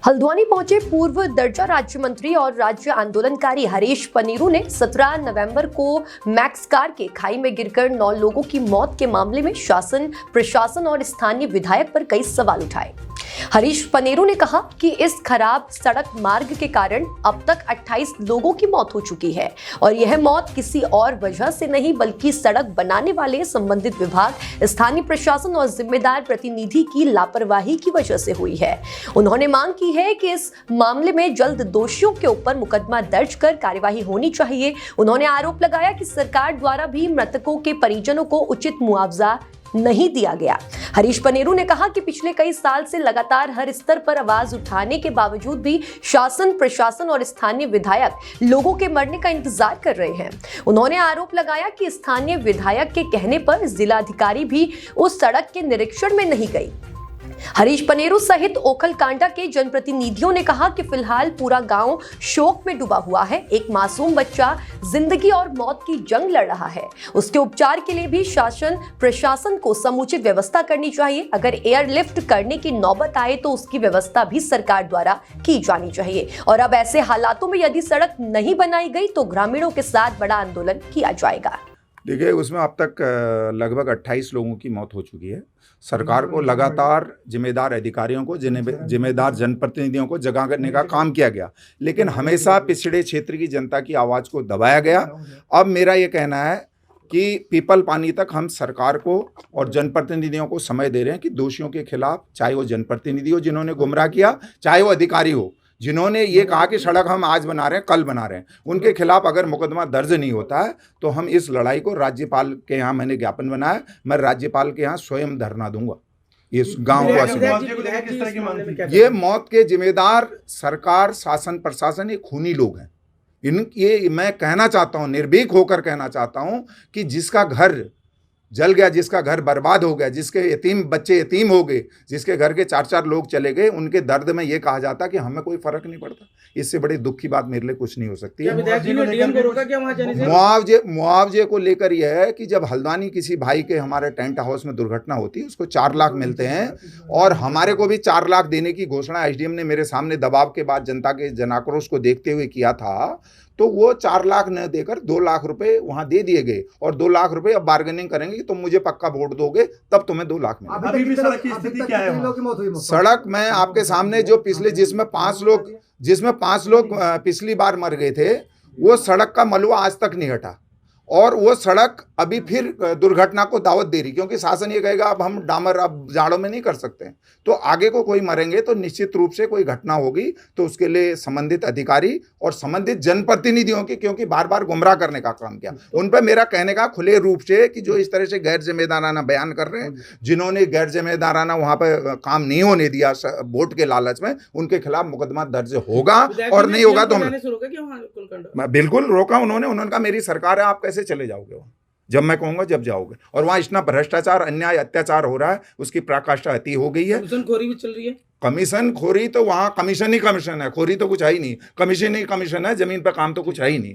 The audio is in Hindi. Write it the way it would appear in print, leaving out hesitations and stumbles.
हल्द्वानी पहुंचे पूर्व दर्जा राज्य मंत्री और राज्य आंदोलनकारी हरीश पनेरू ने 17 नवंबर को मैक्स कार के खाई में गिरकर 9 लोगों की मौत के मामले में शासन, प्रशासन और स्थानीय विधायक पर कई सवाल उठाए। हरीश पनेरू ने कहा कि इस खराब सड़क मार्ग के कारण अब तक 28 लोगों की मौत हो चुकी है और यह मौत किसी और वजह से नहीं बल्कि सड़क बनाने वाले संबंधित विभाग, स्थानीय प्रशासन और जिम्मेदार प्रतिनिधि की लापरवाही की वजह से हुई है। उन्होंने मांग की है कि इस मामले में जल्द दोषियों के ऊपर मुकदमा दर्ज कर कार्यवाही होनी चाहिए। उन्होंने आरोप लगाया कि सरकार द्वारा भी मृतकों के परिजनों को उचित मुआवजा नहीं दिया गया। हरीश पनेरू ने कहा कि पिछले कई साल से लगातार हर स्तर पर आवाज उठाने के बावजूद भी शासन, प्रशासन और स्थानीय विधायक लोगों के मरने का इंतजार कर रहे हैं। उन्होंने आरोप लगाया कि स्थानीय विधायक के कहने पर जिलाधिकारी भी उस सड़क के निरीक्षण में नहीं गई। हरीश पनेरू सहित ओखलकांडा के जनप्रतिनिधियों ने कहा कि फिलहाल पूरा गांव शोक में डूबा हुआ है। एक मासूम बच्चा जिंदगी और मौत की जंग लड़ रहा है। उसके उपचार के लिए भी शासन, प्रशासन को समुचित व्यवस्था करनी चाहिए। अगर एयरलिफ्ट करने की नौबत आए तो उसकी व्यवस्था भी सरकार द्वारा की जानी चाहिए। और अब ऐसे हालातों में यदि सड़क नहीं बनाई गई तो ग्रामीणों के साथ बड़ा आंदोलन किया जाएगा। देखिए, उसमें अब तक लगभग 28 लोगों की मौत हो चुकी है। सरकार को लगातार जिम्मेदार अधिकारियों को, जिम्मेदार जनप्रतिनिधियों को जगाने का काम किया गया, लेकिन हमेशा पिछड़े क्षेत्र की जनता की आवाज़ को दबाया गया। अब मेरा ये कहना है कि पीपल पानी तक हम सरकार को और जनप्रतिनिधियों को समय दे रहे हैं कि दोषियों के खिलाफ, चाहे वो जनप्रतिनिधि हो जिन्होंने गुमराह किया, चाहे वो अधिकारी हो जिन्होंने ये कहा कि सड़क हम आज बना रहे हैं, कल बना रहे हैं, उनके खिलाफ अगर मुकदमा दर्ज नहीं होता है तो हम इस लड़ाई को राज्यपाल के यहाँ, मैंने ज्ञापन बनाया, मैं राज्यपाल के यहाँ स्वयं धरना दूंगा। इस गांव को ये मौत के जिम्मेदार सरकार, शासन, प्रशासन, ये खूनी लोग हैं। ये मैं कहना चाहता हूँ, निर्भीक होकर कहना चाहता हूँ कि जिसका घर जल गया, जिसका घर बर्बाद हो गया, जिसके यतीम बच्चे यतीम हो गए, जिसके घर के 4-4 लोग चले गए, उनके दर्द में ये कहा जाता कि हमें कोई फर्क नहीं पड़ता। इससे बड़ी दुख की बात मेरे लिए कुछ नहीं हो सकती है। मुआवजे को लेकर यह है कि जब हल्द्वानी किसी भाई के हमारे टेंट हाउस में दुर्घटना होती है उसको 4 लाख मिलते हैं और हमारे को भी 4 लाख देने की घोषणा एसडीएम ने मेरे सामने दबाव के बाद जनता के जनाक्रोश को देखते हुए किया था। तो वो 4 लाख न देकर 2 लाख रुपए वहां दे दिए गए और 2 लाख रुपए अब बार्गेनिंग करेंगे कि तुम मुझे पक्का वोट दोगे तब तुम्हें 2 लाख मिलेगा। अभी भी सड़क की स्थिति क्या है? सड़क मैं आपके सामने जो पिछले जिसमें 5 लोग पिछली बार मर गए थे, वो सड़क का मलबा आज तक नहीं हटा और वो सड़क अभी फिर दुर्घटना को दावत दे रही, क्योंकि शासन ये कहेगा अब हम डामर अब जाड़ों में नहीं कर सकते। तो आगे को कोई मरेंगे तो निश्चित रूप से कोई घटना होगी तो उसके लिए संबंधित अधिकारी और संबंधित जनप्रतिनिधियों की, क्योंकि बार बार गुमराह करने का काम किया, उन पर मेरा कहने का खुले रूप से कि जो इस तरह से गैर जिम्मेदाराना बयान कर रहे हैं, जिन्होंने गैर जिम्मेदाराना वहाँ पर काम नहीं होने दिया वोट के लालच में, उनके खिलाफ मुकदमा दर्ज होगा और नहीं होगा तो हम बिल्कुल रोका। उन्होंने कहा मेरी सरकार है, आप कैसे चले जाओगे वहाँ, जब मैं कहूंगा जब जाओगे। और वहाँ इतना भ्रष्टाचार, अन्याय, अत्याचार हो रहा है, उसकी पराकाष्ठा अति हो गई है। कमीशन खोरी भी चल रही है। कमीशन खोरी तो वहाँ कमीशन ही कमीशन है, खोरी तो कुछ है ही नहीं। कमीशन ही कमीशन है, जमीन पर काम तो कुछ है ही नहीं।